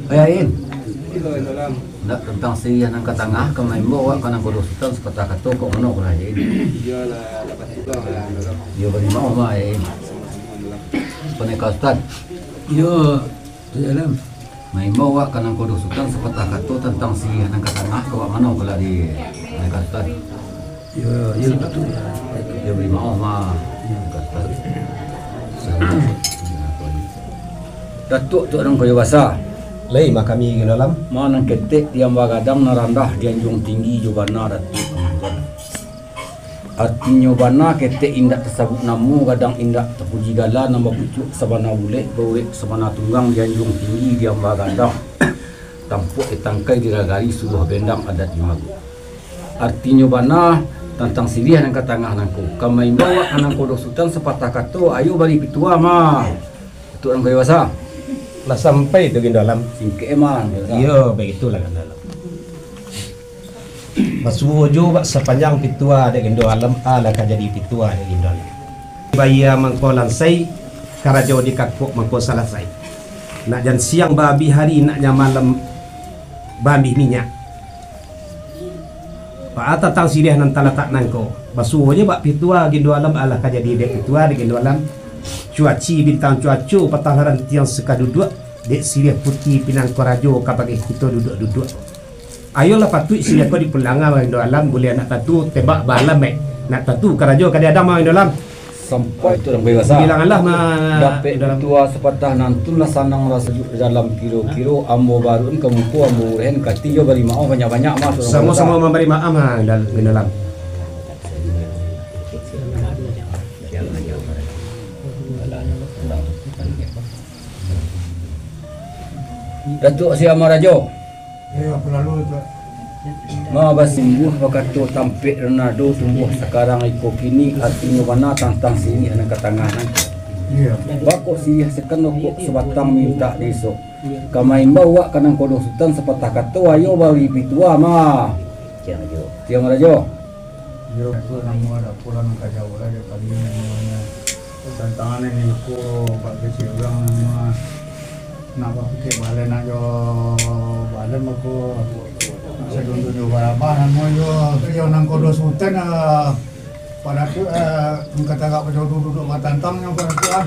Ayain. Nak tentang sirian ang katanga kamay mo wa kanang kulusutan sa patakato ko ano ko ayain. Yo bari mo ma ayain. Panay ka ustad. Yo, alam. May mo wa kanang kulusutan sa patakato tentang sirian ang katanga ko ano ko di panay ka ustad. Yo betul. Yo bari mo ma ka ustad. Datuk tu orang kaya basa. Lai kami dalam Manang ketek yang bagadang narandah dianjung tinggi jubana datuk. Artinya bana ketek indak tersabut namu gadang indak terpuji gala nama pucuk sabana ulek bawek sabana tunggang dianjung tinggi yang bagadang. Tampuk etangkai diragari sebuah bendang adat di Magu. Artinya bana tentang sirih yang katangah nangku. Kamai bawa kanang kodok sultan sepatah kato ayo balik pitua mah. Itu orang kaya basa. lah sampai tu dalam. Singke eman. Yo begitulah kan dalam. Masuwo jo bak sepanjang pitua de gendo alam ala ka jadi pitua de gendo. Baya mangko lansai karajo di kakpok mangko salasai. Nak jan siang babi hari naknya malam babi minyak. Pak ata tang sirih nan talatak nangko. Masuwo je bak pitua gendo alam ala ka jadi de pitua de gendo alam. Cuaci bintang cuacu patalaran tiang sekaduduk dek sirih putih pinang korajo kabagi kita duduk-duduk. Ayolah patut sirih ko di pelanga main dalam boleh nak tatu tebak balam nak tatu karajo kada ada main dalam Sampai itu orang kaya basa. bilanganlah Dapat dalam tua sepatah nantun lah sanang rasa dalam kiro-kiro ambo barun kemupu ambo urhen katiyo bari mau banyak-banyak mas. sama-sama memberi maaf dalam. Datuk si Amarajo. Ya, pelalu tu. Ma basimbuh bakato tampik Ronaldo tumbuh sekarang iko kini artinya mana tantang sini anak katanganan. Ya. Bako sih sekan kok sebatang minta besok. Kamai bawa kanang kodok sultan sepatah kato ayo bari pitua mah. Tiang Rajo. Yo, tu nama ada pulang kerja orang dia kali namanya. Tantangan ini ko pak kecil orang nama. Nak pakai balen nak yo balen mako. Segundo yo berapa nama yo nang kodo sultan pada tu kata kak pada duduk matantang yang pada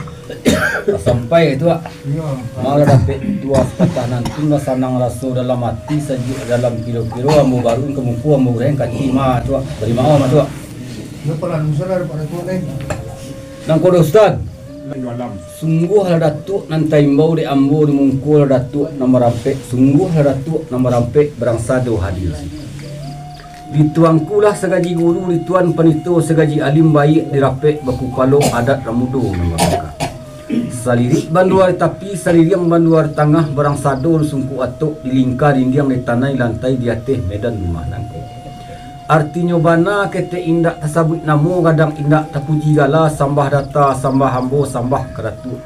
tu Sampai itu yo malah dapat dua sepatah nanti lah sanang rasu dalam hati saja dalam kilo-kilo ambo baru kemumpu ambo bereng kaki mah tu beri mau mah tu. yo pernah nusar pada tu Nang kodo ustad. dalam Sungguh lah datuk nantai mbau di ambo di mungkul datuk nama rampek sungguh lah datuk nama rampek berangsado hadir. Dituangkulah segaji guru dituan penito segaji alim baik dirapek baku palo adat ramudo nama mereka. Salirik banduar tapi saliriang banduar tengah berangsado sungku atuk di lingkar indiang di tanai lantai di atas medan rumah nangko. Artinya bana kete indak tersabut namo kadang indak terpuji gala sambah data sambah hambo sambah keratu.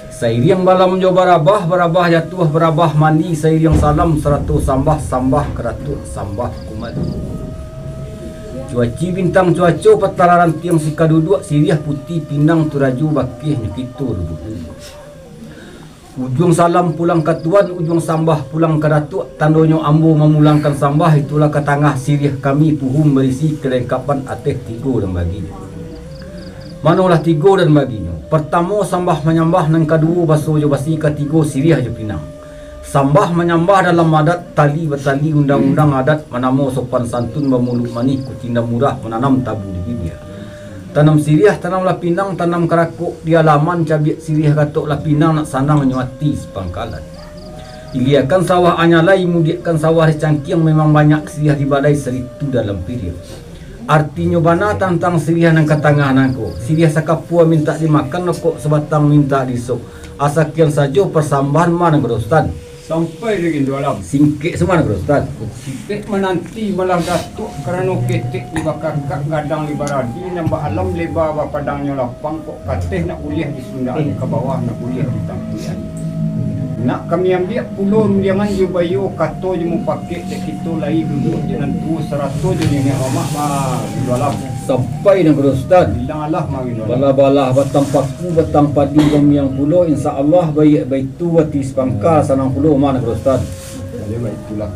Sairiang balam jo barabah jatuh barabah mandi sairiang salam 100 sambah keratu sambah kumat. Cuaci bintang cuaco patalaran tiang sikaduduk siriah putih pinang turaju bakih nyekitu lubuk. Ujung salam pulang ke tuan, ujung sambah pulang ke datuk. Tandonyo ambo memulangkan sambah, itulah ke tengah sirih kami puhum berisi kelengkapan ateh tiga dan baginya. Manolah tiga dan baginya. Pertama sambah menyambah, nang kedua baso jo basi, ketiga sirih jo pinang. Sambah menyambah dalam adat tali betali undang-undang adat menamo sopan santun memuluk manih kucinda murah menanam tabu di bibir. Tanam siriah, tanamlah pinang, tanam kerakuk di halaman cabiak siriah katuklah pinang nak sanang nyuati sepangkalan. Iliakan sawah anyalai, mudiakan sawah cangkiang memang banyak siriah di badai seritu dalam pirir. Artinya bana tantang siriah nang katangah nangko. Siriah sakapua minta dimakan kok sebatang minta disok. Asakian saja persambahan mana kerostan. sampai lagi dalam Singkik semua nak kerostan. sikit menanti malah datuk kerana ketik di kakak gadang di baradi nambah alam lebar padangnya lapang kok katih nak uliah di Sundaan ke bawah nak uliah di Tangkuyan nak kami ambil pulau jangan je bayo kato je mau pakai dek kita lagi duduk je nantu 100 je ni amak mah di dalam Sampai nak Ustaz. Bilang Allah mari dolam. Bala-bala batang paku batang padi yang pulau insya-Allah baik baitu wati sepangka sanang pulau mana Ustaz. Jadi baik itulah.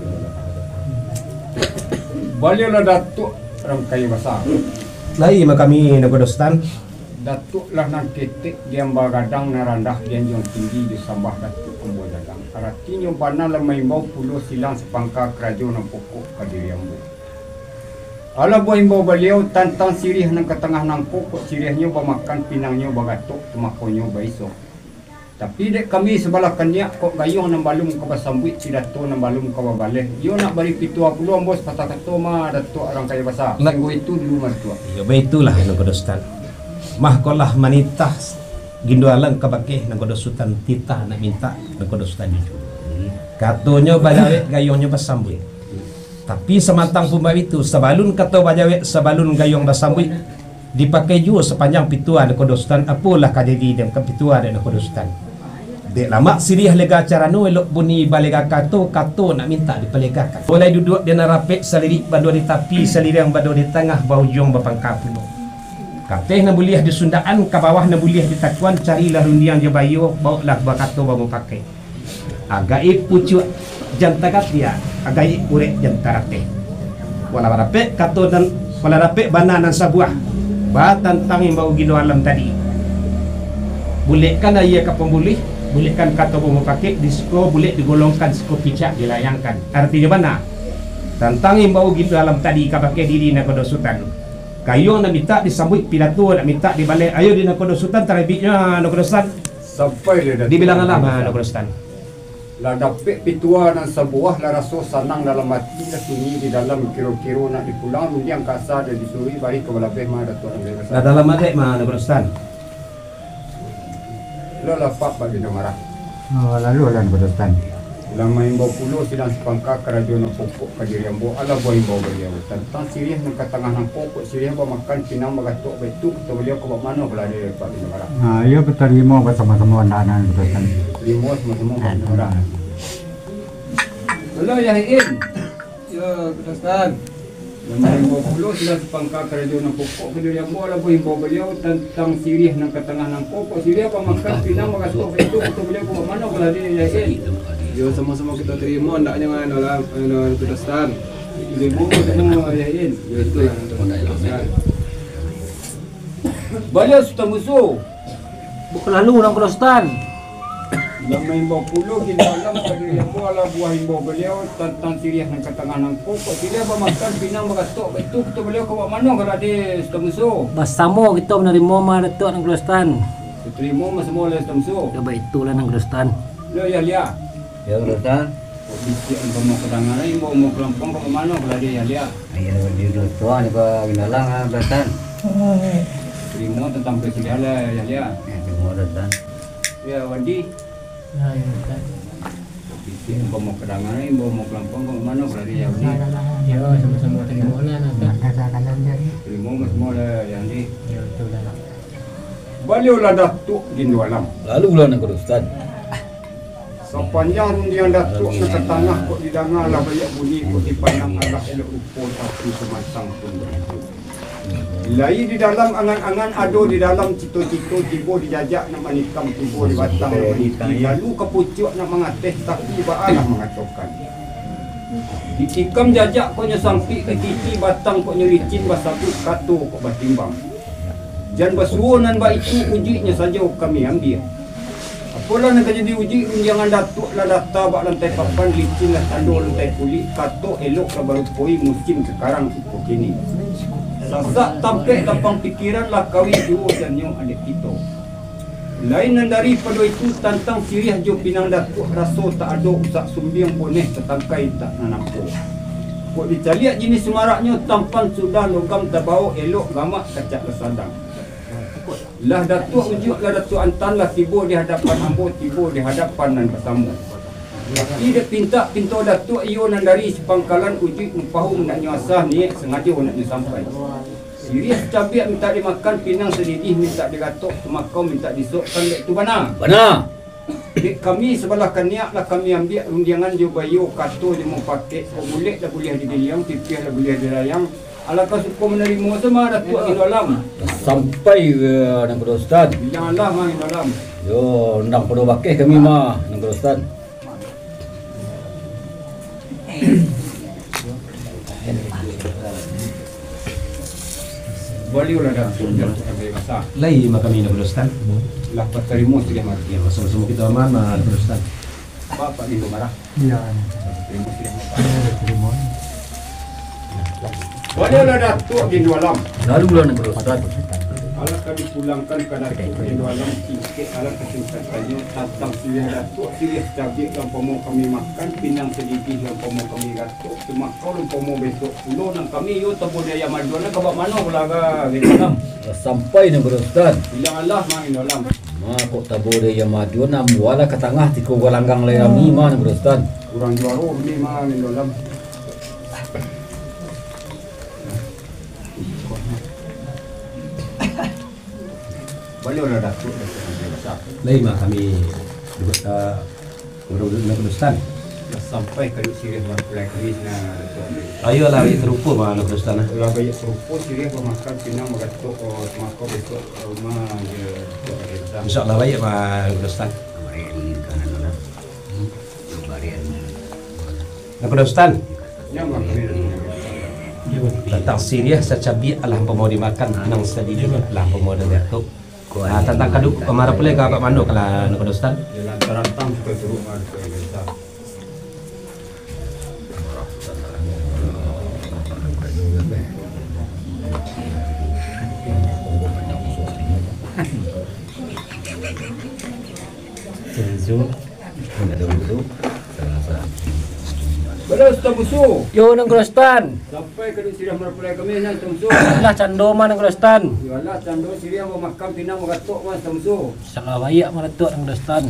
Balilah Datuk orang kayu besar. Lai makami nak Dostan. Datuk lah nang ketik dia bagadang narandah dia yang tinggi di sambah Datuk Kumbo Dadang. Artinya bana lemai mau pulau silang sepangka kerajaan pokok Kadiri Ambo. Ala buah imbau beliau tantang sirih nang ketengah nang pokok sirihnya bamakan pinangnya bagatok temakonyo baisok. Tapi dek kami sebelah kanya kok gayung nang balum ke basambuit si Dato nang balum ke babaleh. Yo nak bari pitua puluh bos patah kato mah Dato orang kaya besar. Senggo itu dulu mertua. Ya baitulah nak Dostan. Mah kolah manitah gindualang kabake nang Sultan tita nak minta nang Sultan itu. Katonyo balawet gayungnya basambuit. Tapi semantang pumba itu sebalun kata bajawek sebalun gayung basambuit dipakai juga sepanjang pitua nang Sultan apalah kajadi dem pitua nang Sultan. Dek lama sirih lega acara no elok bunyi balega kato nak minta dipelegakan. Boleh duduk dia narapek selirik badu di tapi selirang badu di tengah bau jong bapangka pulau. Kateh na buliah di Sundaan ke bawah na buliah di Takuan carilah rundiang je bayo bawa lah bakato bawa pakai. Agaib pucuk jantakat dia agaib urek jantarate. Wala rapek kato dan wala rapek bananan sabuah. Ba tantang imbau gino alam tadi. Bolehkan ia ke pembulih, bolehkan kato bawa pakai disko boleh digolongkan disko picak dilayangkan. Artinya mana? Tantang imbau gino alam tadi ka pakai diri na kodo Sultan. Kayo nak minta disambut pidato nak minta di balik ayo di Nakodo Sultan terbitnya Nakodo Sultan Sampai dia dibilang alam Nakodo Sultan lah dapat pitua dan sebuah lah rasa senang dalam hati lah sunyi di dalam kiro-kiro nak dipulang yang kasar dan disuri balik ke belah mah Datuk orang besar lah dalam adek mah Nakodo Sultan lo lapak bagi dia marah Lalu lah Nakodo Sultan. lama imbau pulau silang sepangka kerajaan pokok Kadiri Ambo ala buah imbau beliau tentang sirih nang ketengah nang pokok sirih bawa makan pinang bagatok betul kata beliau ke mana belah dia Pak Bina Marah Ia berterima bersama-sama anak-anak Nakodo Sultan. terima semua-semua Pak Bina Marah Hello Yahin ya Ustaz lama imbau pulau silang sepangka kerajaan pokok Kadiri Ambo ala buah imbau beliau tentang sirih nang ketengah nang pokok sirih bawa makan pinang bagatok betul kata beliau ke mana belah dia Yahin Yo sama-sama kita terima ndaknya mana lah Ustaz. Ibu semua Yahin. Ya itulah Ustaz. Beliau sudah musuh. Bukan lalu orang Kristen. Lama imbau puluh di dalam Kadiri Ambo ala buah imbau beliau tentang sirih nang ketengah nang pokok sirih makan pinang bagatok betul kata beliau ke mana kalau dia sudah musuh. Basamo kita menerima mah Datuk orang Kristen. Terima semua oleh sudah musuh. Coba itulah orang Kristen. Lo ya lihat. Ya Ustaz. Bisik engkau mau kedangan imbau mau kelampang ke mana kalau dia ya lihat. Ayo di tua ni ba ginalang Ustaz. Terima tentang presiden lah ya lihat. Terima Ustaz. Ya Wandi. Bisik engkau mau kedangan imbau mau kelampang ke mana kalau dia ya Wandi. Ya sama-sama terima lah Terima semua lah yang ni. Beliau lah Datuk Gindu Alam. Lalu lah nak Ustaz. Sepanjang rundian Datuk ke tanah kok didengar lah banyak bunyi kok dipandang Allah elok rupa tapi semasang pun begitu. Lai di dalam angan-angan ado di dalam cito-cito tiba dijajak nak manikam tiba di batang nak meniti lalu kepucuk nak mengatih tapi baalah mengatokan. Ditikam jajak kok nyesampi ke titi batang kok nyelicin basabut kato kok batimbang. Jan basuonan ba itu ujinya saja kami ambil. Apalah nak jadi uji unjangan Datuk lah data bak lantai papan licin lah tanduk lantai kulit kato elok lah baru poi musim sekarang ikut kini. Sasak tampek lapang pikiran lah kawin jauh dan yang adik kita. Lain daripada itu tantang sirih jo pinang Datuk rasa tak ada usak sumbiang poneh tetangkai tak nanampu. Kok dicaliak jenis semaraknya tampan sudah logam terbau elok gamak kacak lesadang. Lah Datuk ujuk lah Datuk Antan lah tiba di hadapan Ambo tiba di hadapan nan bersama. Tapi dia pinta Datuk iyo nan dari sepangkalan ujuk umpahu nak nyasah ni sengaja nak sampai. Sirih cabiak minta dimakan pinang sedidih minta digatok semakau minta disokkan dek tu mana? Benar. Dek kami sebelah kaniak lah kami ambil rundiangan jo bayo kato je mau pakai kok boleh dah boleh didiliang tipih dah boleh dirayang Alangkah suka menerima sama Datuk di dalam. Sampai nang Ustaz. Janganlah main dalam. Yo, ndang perlu bakeh kami mah nang Ustaz. Bolehlah dah. Sampai masa. Lai makami na Ustaz. Lah terima sudah mati. Ya, sama-sama kita mana Ustaz. Bapak ni marah. Iya. Terima sudah mati. Terima. Bolehlah Datuk di dalam. Lalu lah nang Ustaz. Alangkah dipulangkan ke Datuk di dalam sikit alat kesempatannya tentang sirih Datuk, sirih cabai yang pomo kami makan, pinang sedikit yang pomo kami Datuk, cuma kau yang pomo besok pulau nang kami yo tepuk daya majuan ke bak mana belaga di dalam. Sampai nang Ustaz. Bilang Allah main dalam. Ma kok tabore ya madu na muala ke tengah tiko galanggang le rami mah nang Ustaz. Kurang juara ni main dalam. Bolehlah Datuk. Lai makami na Ustaz. Sampai ke sirih mempelai keris na Datuk. Ayolah terupa mah na Ustaz. Kalau banyak seruput sirih pemakan pinang mengatuk maka besok rumah dia. Insyaallah baik mah Ustaz. Na Ustaz. Ya makan. Tentang sirih secabi alah pemau dimakan nang sedih lah pemau Datuk. Tentang kaduk kemara pula ke Pak Manduk lah na Ustaz. Jalan terantang suka teruk mah kita. Belas tamusu. Yo nang Grostan. Sampai ke sirih merpelai kami na tamusu. Lah cando mah nang Grostan. Yalah cando sirih mau makan pinang mengatuk mas tamusu. Salah bayak mah Datuk nang Grostan.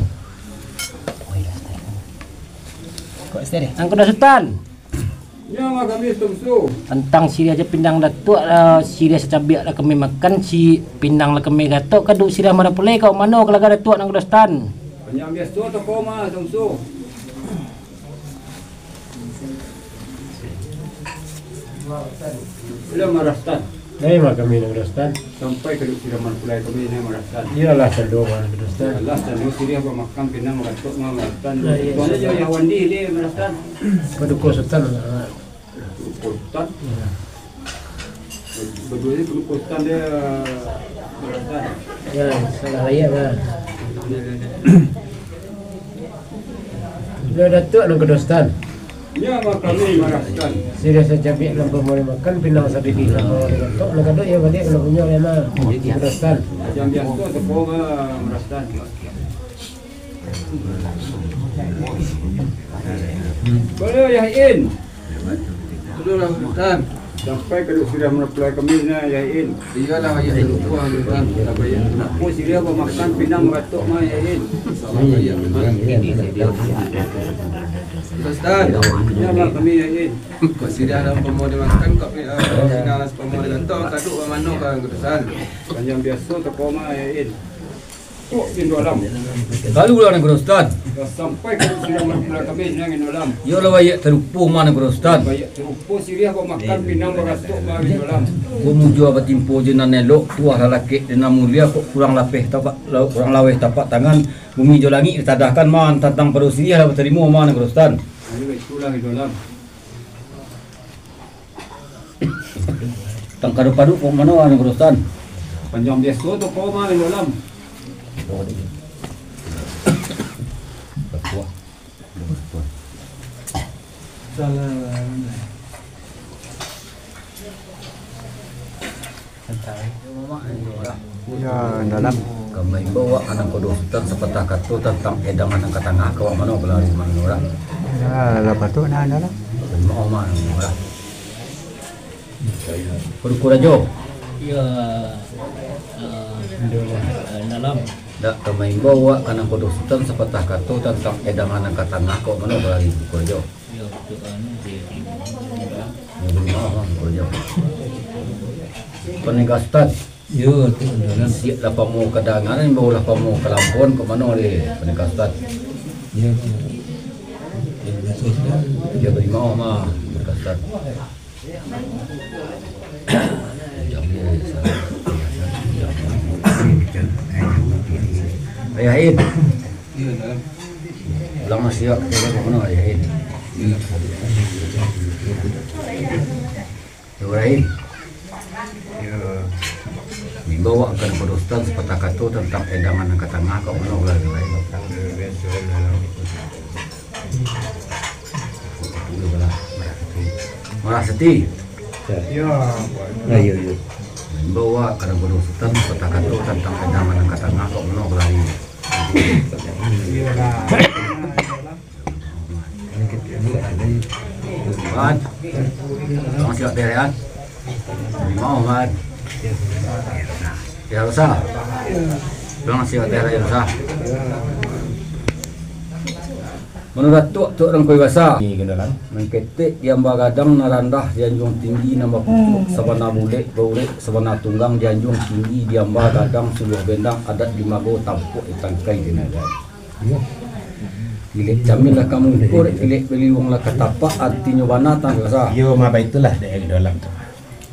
Kok istri? Nang Grostan. Ya mah kami tamusu. Tentang sirih aja pindang Datuk sirih secabiak lah kami makan si pindang lah kami Datuk kaduk sirih mana pulai kau mano kelaga Datuk nang Grostan. Penyam biasa tu kau mah tamusu. Belum marastan. Lai makami na Grostan. Sampai ke sirih merpelai kami na marastan. Iyalah saldo mah Grostan. Allah cando sirih mau makan pinang mengatuk mah marastan. Tuan aja yang wandi dia marastan. Paduko Sultan. Kostan. Berdua ni perlu kostan dia marastan. Ya, salah bayak mah. Dia Datuk nang Grostan. Ya mah kami marastan. Sirih secabi lang pemau makan pinang sedih lah pemau Datuk. Lah kaduk ya balik nak punya ya mah. Grostan. Yang biasa tu kau mah marastan. Boleh yahin. Betul lah Ustaz. Sampai ke sudah merpelai kami na yahin. Iyalah ayat lupa Ustaz. Tak payah. Aku sirih mau makan pinang mengatuk mah yahin. Ustaz. Ya mah kami yahin. Kau sidia dalam pemau dimakan kau final pemau digantung kaduk mana kan Ustaz. Yang biasa tu kau mah yahin. Oh, di dalam. Lalu lah nang Ustaz. Sampai ke sudah merpelai kami na di dalam. Yo lah bayak terupu mah nang Ustaz. Banyak terupu sirih mau makan pinang mengatuk mah di dalam. Ko mujo apa timpo je nan elok tuah lalaki dina mulia kok kurang lapeh tapak kurang laweh tapak tangan bumi jo langit ditadahkan man tentang perusia lah terima man nang Ustaz. Ini itulah di dalam. Tang kadu-kadu kok mana nang Ustaz. Panjang biasa tu kau mah di dalam. Ya dalam. Kami bawa anak kodo Ustaz sepatah kata tentang edang anak ke tengah kau mana kelari man orang. Ya lepas tu nah dalam. Mau man orang. Kudu jo. Ya dalam. Dak kami bawa anak kodo Ustaz sepatah kata tentang edang anak ke tengah kau mana kelari kudu jo. Ya tu anu dia. Kudu jo. Peningkat Ustaz. Ya tu dalam. Siap lah pamu kadangan ni bawa lah pamu ke Lampung ke mana dia peningkat Ustaz. Ya. Dia beri mau mah peningkat Ustaz. Ayah Ain, Iya dalam. ulang masih ya, kita ke mana Ayah Ain? Ibrahim, dibawakan pada Ustaz sepatah-kata tentang edangan angkat tengah kau mana ulah Ibrahim? Marah seti. Ya, Ayo. Bawa karena bodoh sultan kata-kata tentang edangan angkat tengah kau mana ulah ini. Mat, kamu siap berean? Mau mat? Ya usah. Kamu siap berean usah. Menurut tu orang koi bahasa. Ni gendalan. Mengketik yang bagadang narandah dianjung tinggi nama putuk sabana mulek baurek sabana tunggang dianjung tinggi yang bagadang suluh bendang adat limago tampuk itangkai dinagai. Pilih jamin lah kamu ukur, pilih beliung lah ketapa artinya banatan rasa. Yo ma baitulah dek gendalan tu.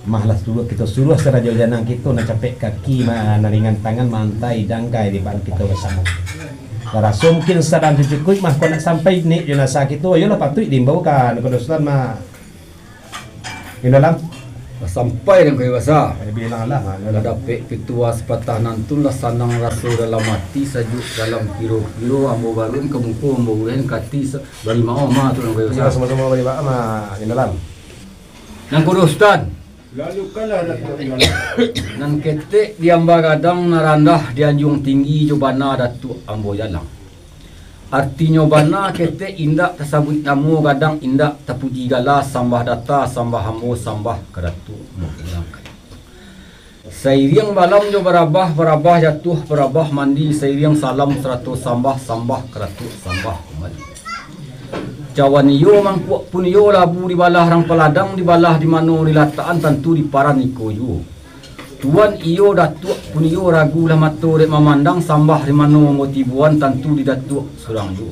Mahlas dulu kita suruh seraja janang kita nak capek kaki na ringan tangan mantai dangkai di depan kita bersama. Rasa mungkin sedang cukup mah kau nak sampai ni jenazah kita ayolah patut dibawakan ke Ustaz mah. Di dalam Sampai dengan koi bahasa. bilang lah mah. Dapet pitua sepatah nantun lah sanang rasa dalam mati sajuk dalam kiro-kiro ambo balun kemuku ambo ulen kati bari mau mah tu orang koi Ya bahasa. sama-sama balik pak mah di dalam. Nang kudu Ustaz. lalu kalah Datuk Imam. Nan ketek diamba gadang narandah dianjung tinggi jobana Datuk Ambo Jalang. Artinya bana ketek indak tasabut namo gadang indak tapuji gala sambah data sambah hamo sambah ke Datuk Ambo Jalang. Sairiang balam jo barabah jatuh barabah mandi sairiang salam 100 sambah ke Datuk sambah kembali. Jawan iyo mangkuak pun iyo labu di balah rang peladang di balah di mano di lataan tentu di paran iko yo. Tuan iyo datuk pun iyo ragu lah mato dek memandang sambah di mano motibuan tentu di datuk surang yo.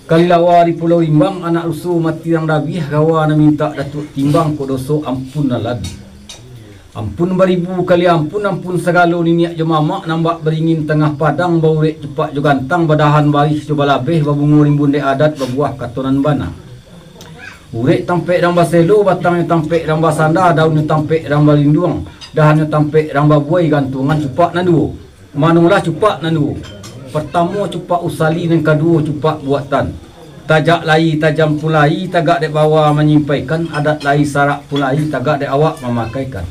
Kali lawa di Pulau Rimbang anak usu mati yang rabih gawa na minta datuk timbang ko doso ampun na lagi. Ampun beribu kali ampun segalo niniak jo mamak nambak beringin tengah padang baurek cepak jo gantang badahan baris jo balabeh babungu rimbun de adat babuah katonan bana. Urek tampek dang baselo batangnya tampek dang basanda daunnya tampek dang balinduang dahannya tampek dang babuai gantungan cepak nandu. Manulah cepak nandu. Pertama cepak usali dan kedua cepak buatan. Tajak lai tajam pulai tagak dek bawa menyimpaikan adat lai sarak pulai tagak dek awak memakaikan.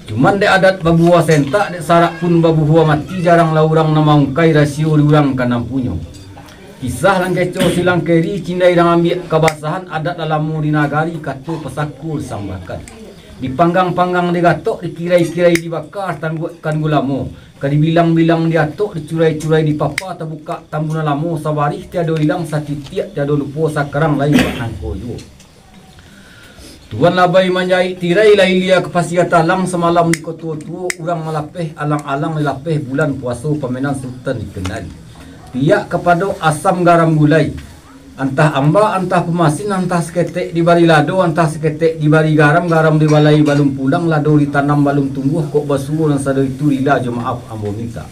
Cuman de adat babuah sentak de sarak pun babuah mati jarang lah orang namaungkai rasio diurang kanam punyo. Kisah lang keco silang keri cindai dang ambil kebasahan adat dalam di nagari katu pesakul sambakan. Dipanggang-panggang digatok dikirai-kirai dibakar tanggukan gulamo. Kadibilang-bilang diatok dicurai-curai dipapa terbuka tambuna lamo sabarih tiada hilang satitiak tiada lupa sakarang lain bakangko yo. Tuan labai manjai tirai lai lia kepasia talang semalam di kota tua urang malapeh alang-alang lapeh bulan puasa pemenan sultan dikenali. Piak kepada asam garam gulai. Antah amba, antah pemasin, antah seketek di bari lado, antah seketek di bari garam di balai balum pulang, lado ditanam balum tumbuh, kok basuh dan sadar itu rila jo maaf ambo minta.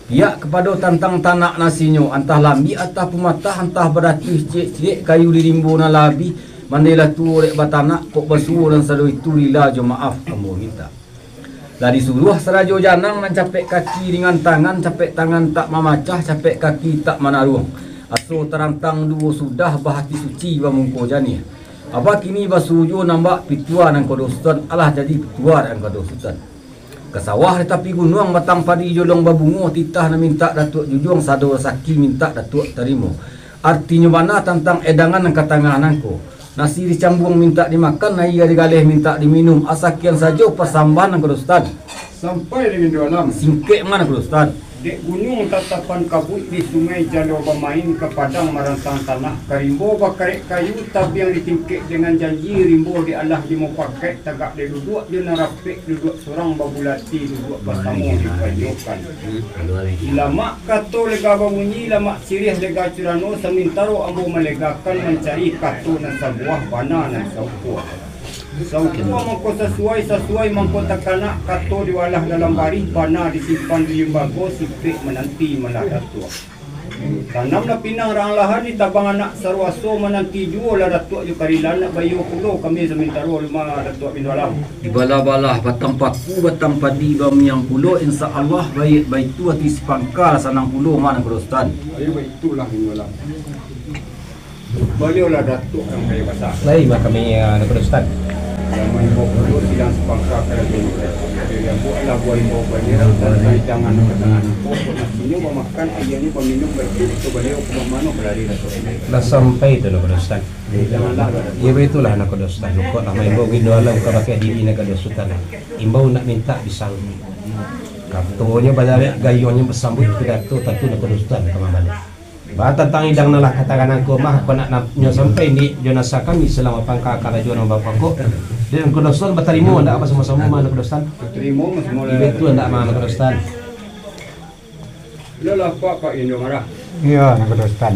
Piak kepada tantang tanak nasinyo, antah lambi, antah pematah, antah beratus cik-cik kayu di rimbo na labi, mandela tu orek batanak kok basuh dan sadar itu rila jo maaf ambo minta. Lah disuruh serajo janang dan capek kaki dengan tangan, capek tangan tak memacah, capek kaki tak menaruh. Aso terantang dua sudah bahati suci bamungko jani. Apa kini basujo nambak pitua nang kodosutan alah jadi pitua nang kodosutan. Kesawah di tepi gunung batang padi jolong babungo titah na minta datuk jujung sado saki minta datuk terima. Artinya mana tentang edangan nang katangananko. Nasi dicambung minta dimakan, nai digaleh minta diminum. Asakian saja persambahan nang kodosutan. Sampai dengan dalam Singkek mana kodosutan? dek gunung tatapan kabut di sungai jalo bermain ke padang merangsang tanah karimbo bakarek kayu tapi yang ditingkik dengan janji rimbo di Allah di mau pakai tagak dia duduk dia narapik duduk seorang babulati duduk bertamu di kajukan lama kato lega bunyi lama sirih lega curano semintaro ambo melegakan mencari kato dan sebuah bana dan sebuah Semua mangko sesuai mangko takana kato diwalah dalam bari bana disimpan di lembaga sipik menanti meladat tua. Tanam na pinang rang lahan di tabang anak sarwaso menanti juo lah datuk ju karilan nak bayu pulo kami semintaro lima datuk bindalam. Di bala-bala batang paku batang padi bamiang pulo insya-Allah baik tu hati sepangkal sanang pulo mana Kristen. Ayo itulah bindalam. Beliaulah datuk yang kaya besar. Lain mah kami nak Ustaz. Yang mengimbau pulau sidang sepangkal kerajaan yang buatlah buah imbau beliau dan jangan ketangan pokok nasinya memakan ayahnya meminum baik itu beliau kemana berlari datuk ini. Dah sampai tu nak Ustaz. Janganlah Ya itulah nak Ustaz. Kok lama imbau gitu alam kau pakai diri nak Sultan. Imbau nak minta disang. Kartunya balik gayunya bersambut pidato tatu nak Ustaz kemana balik. Tentang idang nalah katakan aku mah aku nak nyo sampai ni jonasa kami selama pangka karajo nang bapak ko. Dan Kudustan batarimo ndak apa sama-sama mana Kudustan. terima semula. Itu ndak mana Kudustan. Lelah Pak Indo marah. Iya, nak Kudustan.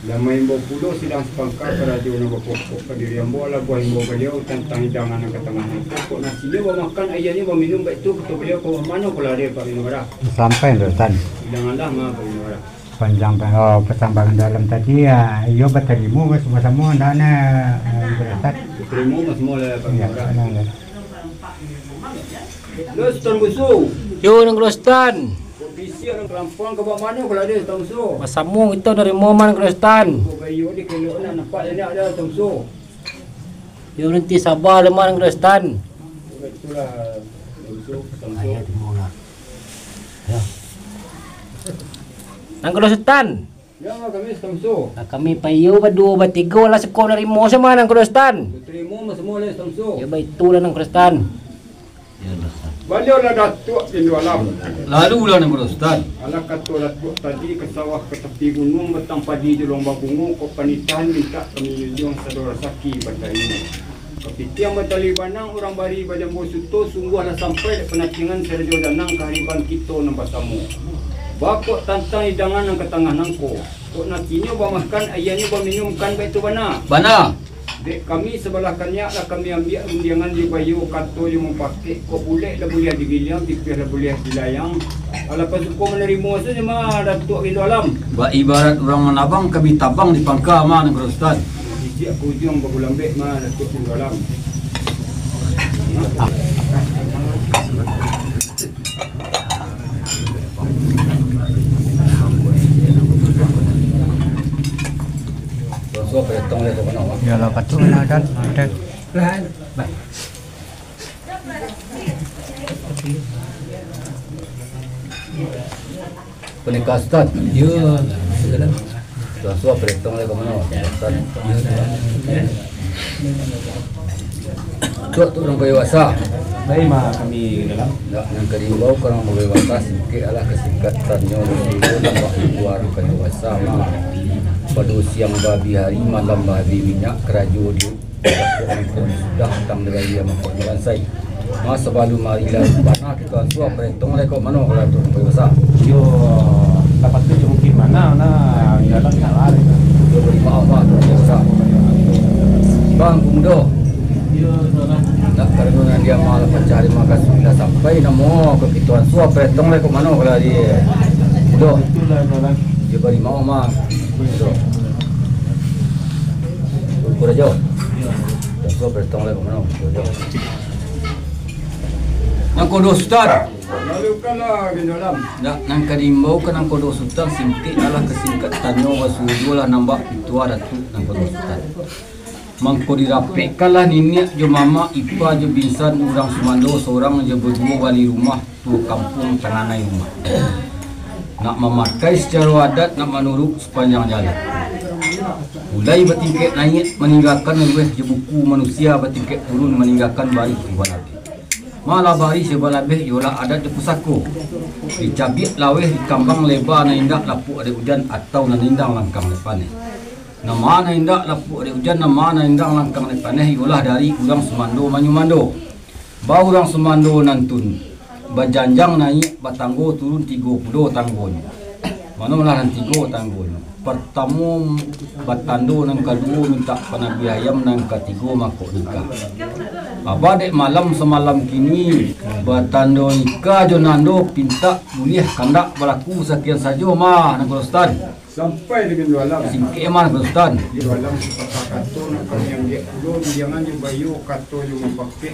Dan mengimbau pulau sidang sepangkal kerajaan nang bapak ko pendirian buatlah buah imbau beliau tentang hidangan yang ketengahan pokok nasinya makan ayahnya minum baik itu kata beliau ke mana pula dia Pak Indo marah. Sampai Kudustan. Janganlah mah Pak Indo marah. Panjang pertambangan dalam tadi ya, iyo berterimu sama-sama ndana Kudustan. Terima semula Pak Indo Iya, marah. senang. Los Tuan Busu. Yo nang Kristen. Ofisi orang Lampang ke mana pula dia Tuan Busu. Masamung itu dari moman Kristen. Kau bayu di kelo nak nampak dia ada Tuan Busu. Yo nanti sabar lemah nang Kristen. Itulah Tuan Busu, Tuan Busu. Nang Kristen. Ya kami Tuan Busu. Kami payo berdua bertiga lah sekolah dari mo sama nang Kristen. Terima semula Tuan Busu. Ya baik itulah nang Kristen. Beliaulah datuk Indo alam. Lalu lah nak Kristen. Alah kata datuk tadi ke sawah ke tepi gunung betang padi di lomba bungu kau panitan minta kami yung saudara saki pada ini. Kapiti yang batali banang orang bari badan bosuto sungguhlah sampai penacingan Sergio Danang kehariban kita nampak tamu. Bakok tantang hidangan yang ke tengah nangko. Kok nakinya makan ayahnya minumkan baik tu bana. Bana. Dek kami sebelah kanyak lah kami ambil undiangan di bayu kato yang memakai kok boleh dah boleh digilang tipis dah boleh dilayang. Kalau kau suka menerima saja mah datuk Indo alam. Ba ibarat orang menabang kami tabang di pangka mana Kristen. Isi aku ujung bagulambek mah datuk Indo alam. So petong le ko mana. Ya lah patut nak kan. Baik. Penikah Ustaz. Ya, segala. So petong le ko mana. Ustaz. Tu orang dewasa. Baik mah kami dalam. Nak yang kerimbau orang dewasa sikit alah kesingkatannya dulu nampak luar dewasa mah. Pada siang babi hari malam babi minyak kerajo di sudah datang dari yang mengkonon saya. Masa balu marilah mana kita suap perhitung le kok mana kalau tu dewasa. Yo dapat tu mungkin mana dalam salah. Yo beri maaf lah dewasa. Bang Bumdo. Nak kerana dia malah pencari makan sudah sampai namo ke kituan suap perhitung le kok mana kalau dia. Do. Dia beri maaf mah. Kurang jauh. So bertong le mana? Nang kodo Ustaz. Lalu kala Indo alam. Nak nang kadimbau kan nang kodo Ustaz simpi alah kesingkat tanyo wasudolah nambah itu ada tu nang kodo Ustaz. Mangko dirapekkanlah nenek jo mama ipa jo binsan orang Sumando seorang jo berdua wali rumah tu kampung Tanganai rumah. Nak memakai secara adat nak menurut sepanjang jalan. Mulai bertingkat naik meninggalkan lebih je buku manusia bertingkat turun meninggalkan baris sebalabeh. Malah baris sebalabeh ialah adat je pusako. Dicabik laweh di kambang lebar na indak lapuk ada hujan atau na nindang langkang lepaneh. Nama na indak lapuk ada hujan nama na nindang langkang lepaneh ialah dari urang Semando Manyumando. Bau urang Semando nantun. Berjanjang naik batanggo turun 30 tanggonya. Mana lah 3 tanggonya. Pertama batando nang kedua minta panabi ayam nang ketiga makok nikah. Abadek malam semalam kini bertando nikah jonando pinta kuliah kandak berlaku sekian saja mah nak Ustaz. Sampai dengan 2 alam. Singke mah nak Ustaz. 2 alam kato nak yang dia dulu jangan je bayu kato je mempakai.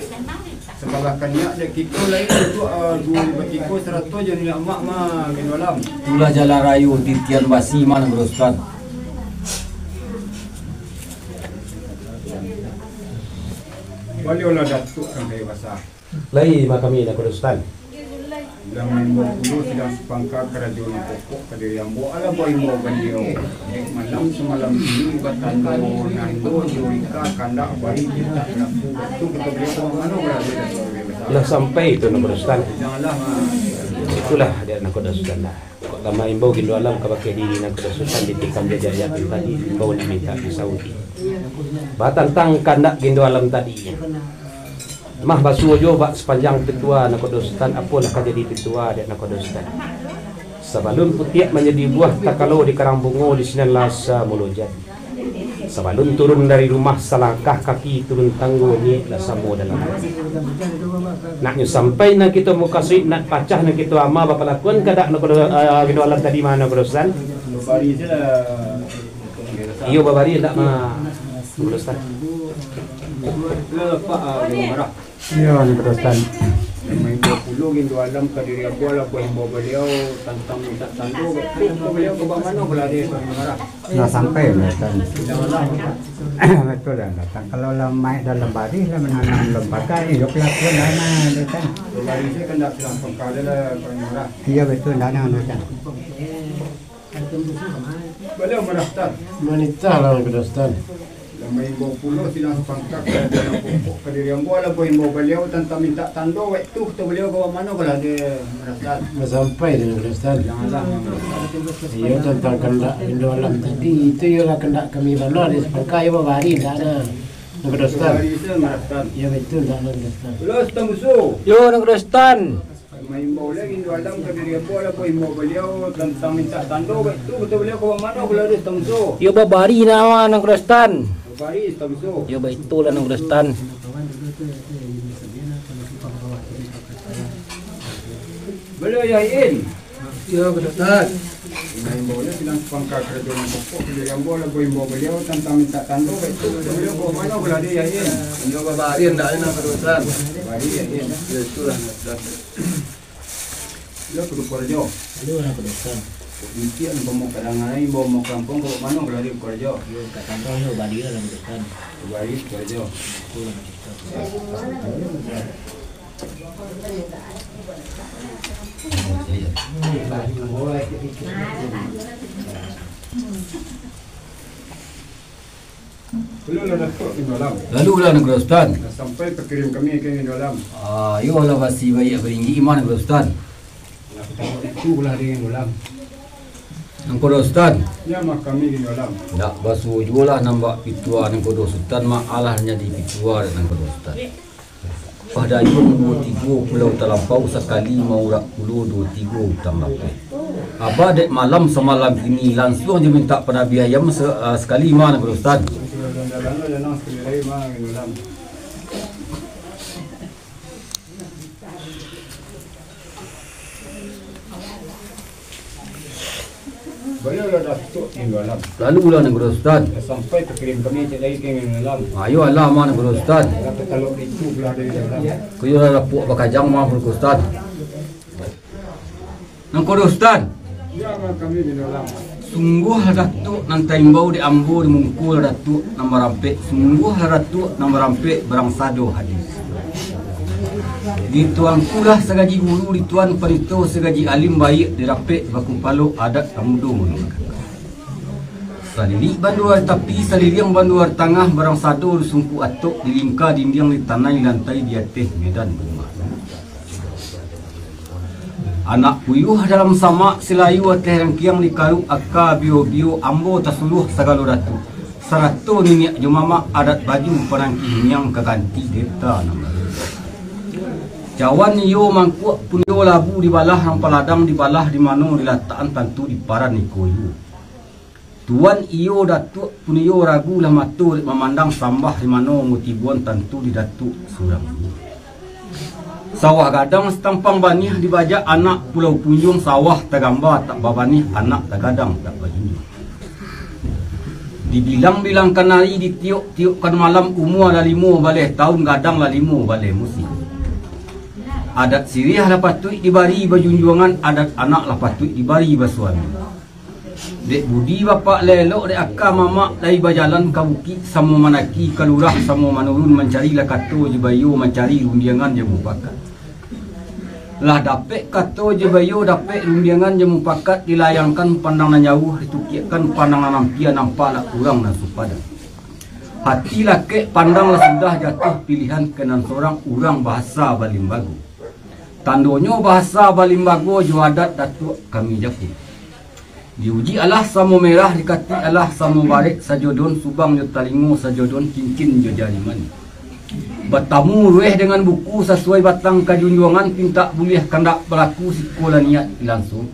Sebalah kanyak dia kiko lain tu 2 kiko 100 je ni mak mah min 2 alam. Itulah jalan rayu titian basi mah nak Ustaz. Baliolah datuk kan kayu basah. Lai kami nak Ustaz. Dalam main dulu sedang sepangka kerajaan pokok Kadiri Ambo ala boy mo bandio. Malam semalam ini batando nando jurika kandak bari kita nak tu kita beli mana berada. Lah sampai itu nak Ustaz. Janganlah Itulah dia nak Ustaz lah. Kok lama imbau gindu alam ka pakai diri nak Ustaz ditikam jajak tadi imbau nak minta di Saudi. Batantang kandak gindu alam tadi. Mah basuh jo bak sepanjang tetua nak Ustaz apalah ka jadi tetua dia nak Ustaz. Sabalun putiak menjadi buah takalo di karang bungo di sinan lasa mulujat. Sabalun turun dari rumah selangkah kaki turun tangguh ni lasamu dalam hati. Naknya sampai nak kita muka suit nak pacah nak kita ama bapa lakuan kadak nak gindu alam tadi mana Ustaz. bari je lah. Iyo babari ndak mah Ustaz. Lepak yang marah. Iya ni Ustaz. Main 20 gindu alam Kadiri Ambo lah buat imbau beliau tantang minta tandu. Beliau ke mana pula dia marah. Dah sampai Ustaz. Janganlah. Betul dah datang. Kalau lemai dalam bari lah menanam lembaga hidup lakukan dana dia kan. Bari je kan dah silang pengkala lah orang marah. Iya betul dana Ustaz. Beliau marah tak. Wanita lah Ustaz. Main imbau pulau silang pangkak dalam pokok Kadiri Ambo lah buat imbau beliau tantang minta tandu. Waktu kita beliau ke mana pula dia marah tak. Sampai dengan Ustaz. Janganlah. Iya tentang kendak Indo alam tadi itu ialah kendak kami mana di sepangkai bari dah ada. Nak Ustaz. Bari je marah tak. Ya betul dah nak Ustaz. Belum setang musuh. Yo nak Ustaz. Main imbau lagi gindu alam Kadiri Ambo lah buat imbau beliau tantang minta tandu. Waktu kita beliau ke mana pula dia setang musuh. Yo babari nama nak Ustaz. Bari setang musuh. Yo ba itulah nak Ustaz. Beliau yakin. Ya Ustaz. Main bola bilang pangkal kerajaan pokok Kadiri Ambo lah buat imbau beliau tantang minta tandu. Waktu kita beliau ke mana pula dia yakin. Yo babari ndak ada nak Ustaz. Bari yakin. Ya itulah Ustaz. Beliau kudu kerja. Itu nak Ustaz. Mungkin bawa kadangan lain, bawa kampung, bawa mana kalau dia kerja. Yo kata kau yo bari lah Ustaz. Bari kerja. Belum ada datuk di dalam. Lalu lah nak Ustaz. Dah sampai pekirim kami ke dalam. Yo lah basi bayi beringgi iman nak Ustaz. Nak tahu itu pula dia dalam. Nang kodo Ustaz. Ya mak kami di dalam. Nak basuh jualah nambah pitua nang kodo Sultan mak alah jadi pitua nang kodo Ustaz. Pada ayun 23 pulau terlampau sekali mau rak puluh 23 tambah. Apa dek malam semalam ini langsung je minta penabi ayam sekali mana kodo Ustaz. Dalam jangan sekali lagi mak di dalam. Beliau dah datuk di dalam. Lalu lah nak kodo Ustaz. Dah sampai pekirim kami cek lagi ke dalam. Ayo Allah mana kodo Ustaz. Kalau itu pula dia dalam. Kuyo lah lapuk bakajang mah kodo Ustaz. Nang kodo Ustaz. Ya mak kami di dalam. Sungguh datuk nan taimbau di ambu di mungkul datuk nan merampek. Sungguh datuk nan merampek barang sado hadis. Dituangkulah segaji guru dituan perito segaji alim baik dirapek baku paluk adat amudung. Salili banduar tapi saliliang banduar tengah barang sado sungku atuk dilingka dinding di tanah lantai di atas medan rumah. Anak puyuh dalam sama selayu ateh rangkiang di karu akka bio-bio ambo tasuluh sagalo datu. Sarato ninyak jumama adat baju perangki yang keganti deta nama. Jawan yo mangkuk pun yo labu di balah hang paladang di balah di mano di lataan tantu di paran ikoyu. Tuan iyo datuk punio ragu lah matur memandang sambah di mano ngutibuan tentu di datuk surang. Sawah gadang setampang banih dibajak anak pulau punjung sawah tergambar tak babanih anak tergadang tak bajunjung. Dibilang-bilang kanari ditiup-tiupkan malam umur lah 5 baleh tahun gadang lah 5 baleh musim. Adat sirih lah patut dibari bajunjungan, adat anak lah patut dibari basuami. Dek budi bapak lelok dek akak mamak dari bajalan ke bukit sama manaki kalurah sama manurun mencari lah kato je bayo mencari rundiangan je mupakat. Lah dapet kato je bayo dapet rundiangan je mupakat dilayangkan pandangan jauh ditukiakan pandangan nampian nampak lah kurang dan supadan. Hati laki pandang lah sudah jatuh pilihan kenan seorang urang bahasa Balimbago. Tandonyo bahasa Balimbago jo adat datuk kami jaku. Diuji Allah samo merah dikati Allah samo barik sajodon subang jo talingo sajodon cincin jo jari mani. Bertamu rueh dengan buku sesuai batang kajunjungan pinta boleh kandak berlaku sikola niat langsung.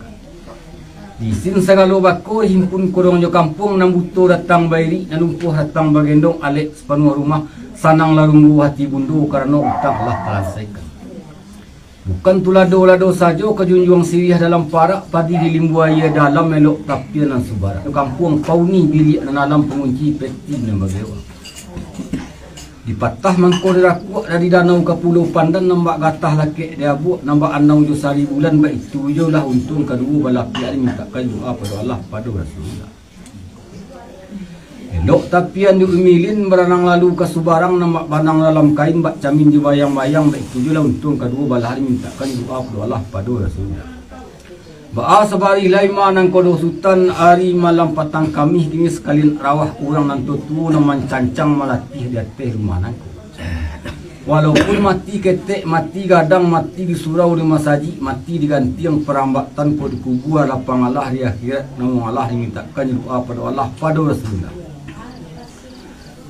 Di sin segalo bako himpun korong jo kampung nambuto datang bairi nalumpuh datang bagendong alek sepenuh rumah sanang larunggu hati bundu karena utang lah terselesaikan. Bukan tu lado-lado saja kejunjung sirih dalam parak padi di limbuaya dalam melok tapian dan subarak. Kampung pauni bilik dan alam pengunci peti dan bagewa. Dipatah mangkor dirakuak dari danau ke pulau pandan nambak gatah laki dia buat nambak anau jo sari bulan baik itu jo lah untung kedua balapiak ni minta doa pada Allah pada Rasulullah. Elok tapian diumilin beranang lalu ke subarang nambak banang dalam kain bak camin di bayang-bayang baik tujuh lah untung kedua balahari mintakan doa pada Allah pada Rasulullah. Ba'a sabari laima nang kodoh sultan hari malam patang kami kini sekalian rawah urang nan tutu naman cancang malatih di atas rumah nangku. Walaupun mati ketek, mati gadang, mati di surau di masaji, mati diganti yang perambatan ko dikubur lapang Allah di akhirat namun Allah dimintakan doa pada Allah pada Rasulullah.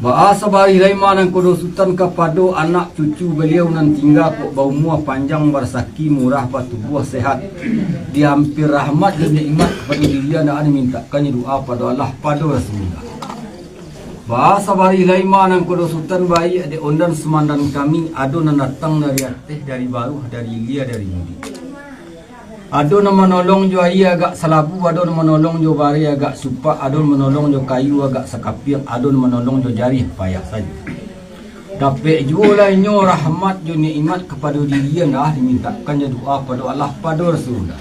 Ba'a sabari laima nang kodoh sultan kepada anak cucu beliau nan tinggal kok bau muah panjang bersaki murah batu buah sehat dihampir rahmat dan nikmat kepada dia nak mintakan doa pada Allah pada Rasulullah. Ba'a sabari laima nang kodoh sultan bayi adik ondan semandan kami ado nan datang dari Aceh dari Baruh dari Ilia dari Mudi. Ado nama menolong jo ayi agak salabu, ado nama menolong jo bari agak supak, ado menolong jo kayu agak sekapiak, ado menolong jo jari payah saja. Dapat jo lainnya rahmat jo nikmat kepada diri nah dimintakan doa pada Allah pada Rasulullah.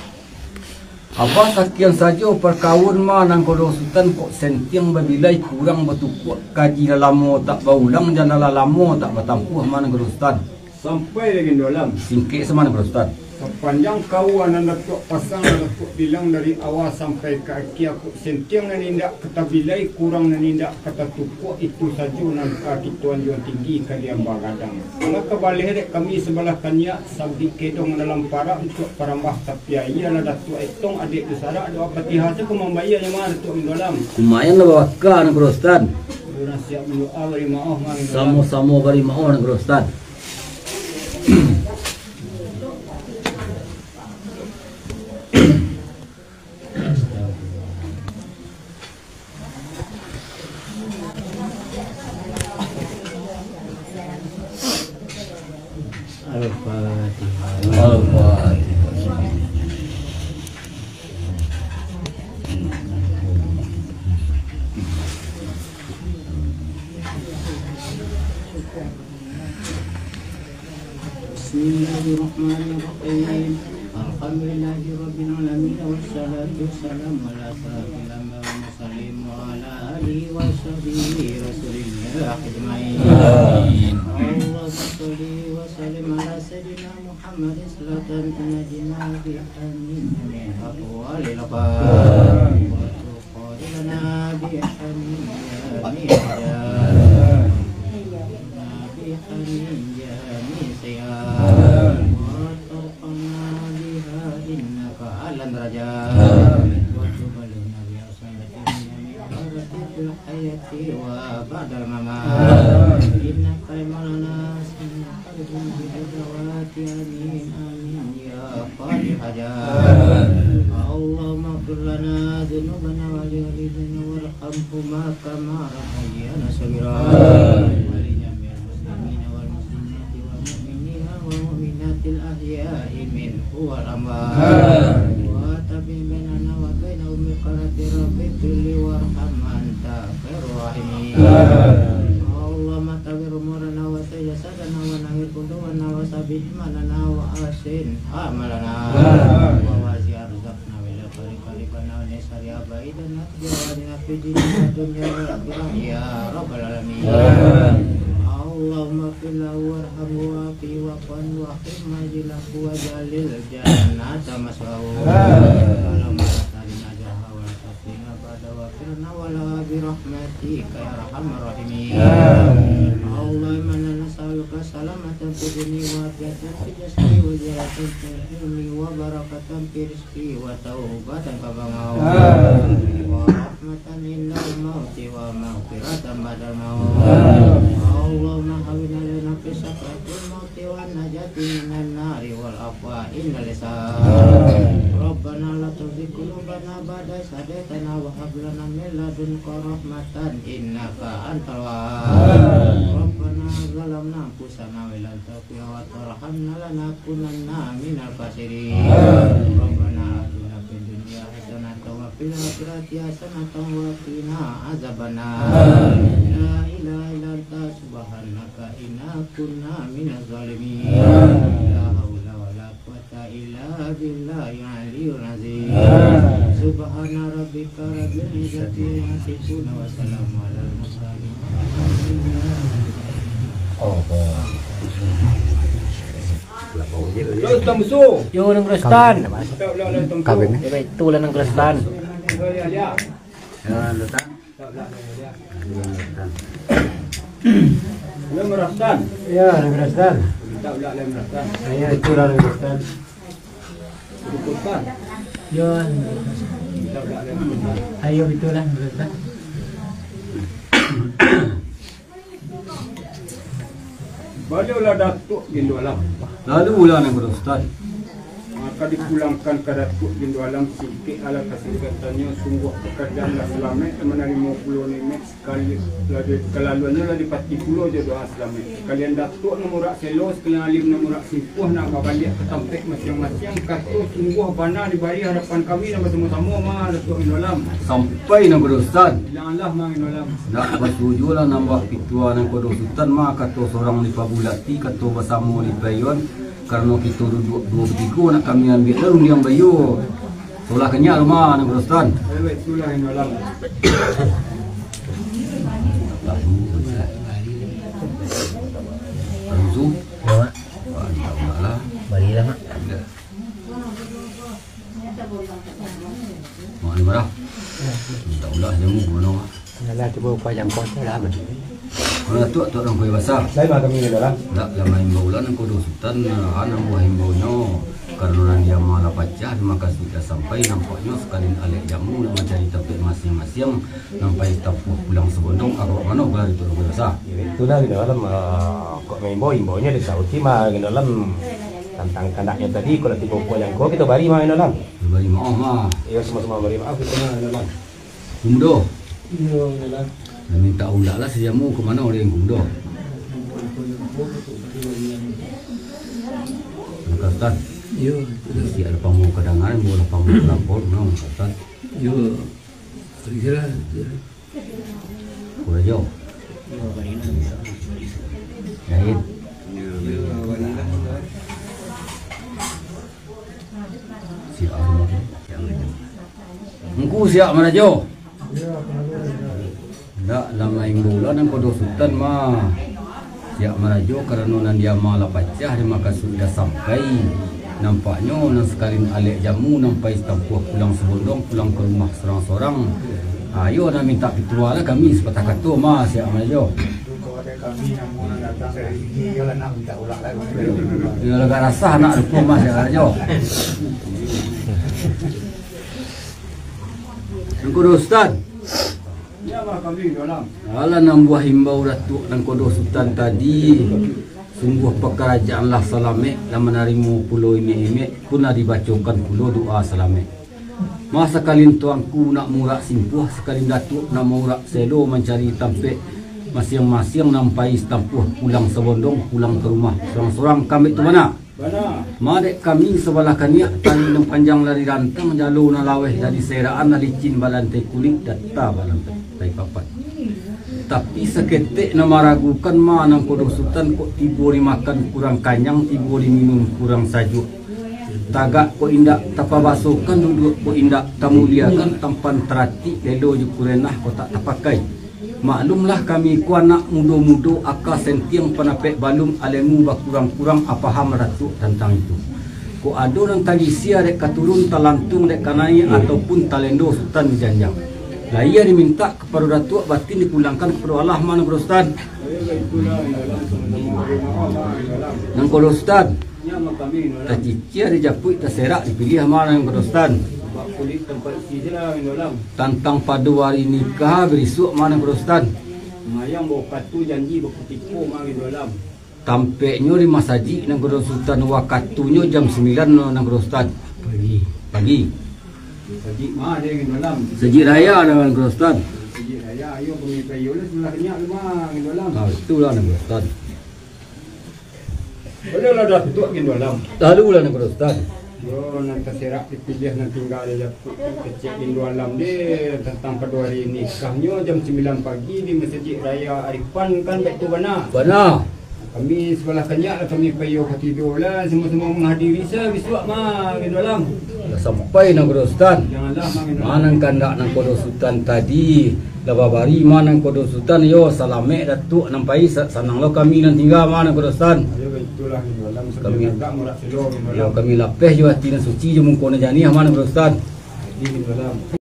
Apa sekian saja perkawun ma nang kodoh sultan kok sentiang babilai kurang bertukuk kaji lama tak baulang dan lama tak bertampuh mana kodoh sultan. Sampai lagi dalam Singkit semana kodoh sultan. sepanjang kawan dan datuk pasang datuk bilang dari awal sampai ke akhir aku sentiang dan indak kata bilai kurang dan indak kata tukuk itu saja nan kaki tuan jual tinggi kalian bagadang. Kalau kebalik dek kami sebelah kanyak sabdi kedong dalam para untuk parambah tapi ialah datuk etong adik besara doa Fatihah tu membayar yang mana datuk dalam. Lumayan lah bawa kan Ustaz. Sudah siap berdoa beri maaf mang. Sama-sama beri maaf Ustaz. Bismillahirrahmanirrahim. Alhamdulillahi rabbil alamin wassalatu wassalamu ala asyrafil anbiya'i wal mursalin wa ala alihi wa sahbihi rasulillah ajmain. Allahumma shalli wa sallim ala sayyidina Muhammadin salatan tunajina biha min aqwalil qawm wa tuqadilana biha min wa ba'dal mamat inna kalimalana sinqadun bidawati amin amin ya qadi hajat اللهم اغفر لنا ذنوبنا ولوالدينا وارحمهما كما ربيانا صغيرا ولجميع المسلمين والمسلمات والمؤمنين والمؤمنات الأحياء منه والأموات وتبع بيننا وبينهم بقرة ربك وارحم أنت خير الراحمين اللهم تغفر أمورنا وسجسدنا ونغفر قلوبنا وثبت إيماننا وأحسن عملنا ووسع رزقنا بالخير قريبنا ونسر بعيدنا جوارنا في الدنيا والدنيا والآخرة يا رب العالمين اللهم اغفر له وارحمه وعافه واعف عنه واخرج منزله واجعل الجنة مثواه اللهم لا تحرمنا أجرها ولا تفتنا بعد واغفرنا ولا برحمتك يا أرحم الراحمين اللهم إنا نسألك سلامة في ديني وعافية في جسدي وزيادة في علمي وبركة في رزقي وتوبة كبغاو ورحمة عند الموت ومغفرة بعد الموت اللهم هون لنا في سكرة الموت والنجاة من النار والعفو عند اللسان ربنا لا تزغ قلوبنا بعد إذ هديتنا وهب لنا من لدنك رحمة إنك أنت الوهاب ربنا ظلمنا أنفسنا وإن لم تغفر وترحمنا لنكونن من الخاسرين ربنا آتنا في الدنيا حسنة وفي الآخرة حسنة وقنا عذاب النار لا إله إلا أنت سبحانك إنا كنا من الظالمين لا حول ولا قوة إلا بالله العلي العظيم سبحان ربك رب العزة عما يصفون وسلام على المرسلين Yo nang Kristen. Baik tu lah nang Kristen. Ya, Kristen. Ya, itu lah Kristen. Yo ayo itulah Kristen. Baliklah Datuk Gindu Alam. Lalu ulah nang Ustaz. Maka dipulangkan ke Datuk Gindu Alam sikit ala kesingkatannya sungguh pekerjaan selamat menerima pulau ni sekali kelaluannya lah di pati pulau je doa selamat. Kalian Datuk namurak selos kalian alim namurak simpuh nak balik ke tempat masing-masing kata sungguh bana dibari hadapan kami nama sama-sama mah Datuk Gindu Alam. Sampai nang Ustaz. Bilanganlah mang Gindu Alam. Nak bersujulah nambah pitua nang Kodok Sultan mah kata seorang di Pabulati kata bersama di Bayon karena kita duduk dua bertiga nak kami ambil lalu yang bayu. Solah kenyak rumah nang Kodok Sultan. Baik itulah Gindu Alam. Arzu. Ya, Mak. Alhamdulillah. Barilah, Mak. Mak ni marah. Alhamdulillah jamu mana mak. Yalah cuba upaya yang kau lah. Kalau tu orang kau basah. Saya mah kami ni dalam. Tak lama himbauan nang Kodok Sultan anak buah himbaunya karena dia malah pacah maka sudah sampai nampaknya sekalian alek jamu nak mencari tempat masing-masing sampai tapuh pulang sebondong arwah mana balik tu orang basah. Itulah di dalam kok imbaunya di Saudi mah di dalam tentang kandaknya tadi kalau tiga upaya yang kau kita bari mah di dalam. Beri maaf mah. Ya semua bari maaf kita mah di dalam. Kumdo. Iya dalam. Minta ulah lah sejamu ke mana orang kumdo. Katan. Yo, Si ada pamu kadangan, bola pamu lapor, nong katan. yo. Kira Kurang jauh. Lain. Siap mana? Engkau siap mana jauh? Tak lama bulan yang Kodok Sultan mah siap merajo karena nan dia malah pacah dia maka sudah sampai nampaknya nan sekalian alek jamu nampai tampuh pulang sebondong pulang ke rumah seorang-seorang. Ayo nak minta pitua lah kami sepatah kata mah siap merajo. Kami yang mau datang dari sini kalau nak minta ulang lagi. Dia agak rasa nak dukung mah siap merajo. Kodok Sultan. Ya mah kami dalam. Alah nambuah himbau Datuk dan Kodok Sultan tadi sungguh pekerajaanlah selamat dan menerima pulau ime-ime pun dibacakan pulau doa selamat. Masa kalin tuanku nak murak simpuh, sekalin datuk nak murak selo mencari tampek masing-masing nampai setampuh pulang sebondong, pulang ke rumah. Sorang-sorang kami tu mana? Madek kami sebelah kaniak tali yang panjang lari rantang jalur na laweh dari seraan na licin balantai kulit datta balantai papat. Tapi seketik na meragukan manang kodok sultan kok tibo makan kurang kanyang, tibo minum kurang sajuk. Tagak ko indak tapabasukan duduk ko indak tamuliakan tampan terati lelo jukurenah ko tak tapakai. Maklumlah kami ku anak mudo-mudo akal sentiang panapek balum alemu bakurang-kurang apaham ratu tentang itu. Ko ado nang tadi sia dek katurun talantung dek kanai ataupun talendo sultan janjang. Lah ia diminta kepada datuk batin dipulangkan kepada Allah mana berustad. Nang kalau ustad tacicia dijapui terserak dipilih mana yang berustad. Tantang pada hari nikah berisuk mana berustad. Mayang bawa katu janji bawa kutipu mari dalam. Tampeknya di masaji nang sultan wakatunya jam 9 nang berustad. Pagi. Saji mah dia dalam. Saji raya dengan Ustaz. Saji raya ayo kami kayu lah sebelah kenyak rumah dalam. Itulah dengan Ustaz. Boleh lah dah tutup dalam. Lalu lah dengan Ustaz. Yo nak terserak dipilih nak tinggal dia kecil dalam dia tentang pada hari nikahnya jam 9 pagi di Masjid Raya Arifan kan baik tu benar. Benar. Kami sebelah kenyak lah kami payuh tidur lah semua-semua menghadiri saya biswak mah dalam. Sampai nang Ustaz. Janganlah Manang kandak nang kodo sultan tadi. Lababari manang kodo sultan yo salamek datuk nampai sanang lo kami nan tinggal mana kodo Ustaz. Ayo itulah dalam Kami tak murak selo yo kami lapeh jo hati nan suci jo mungkona janiah mana kodo Ustaz. di dalam.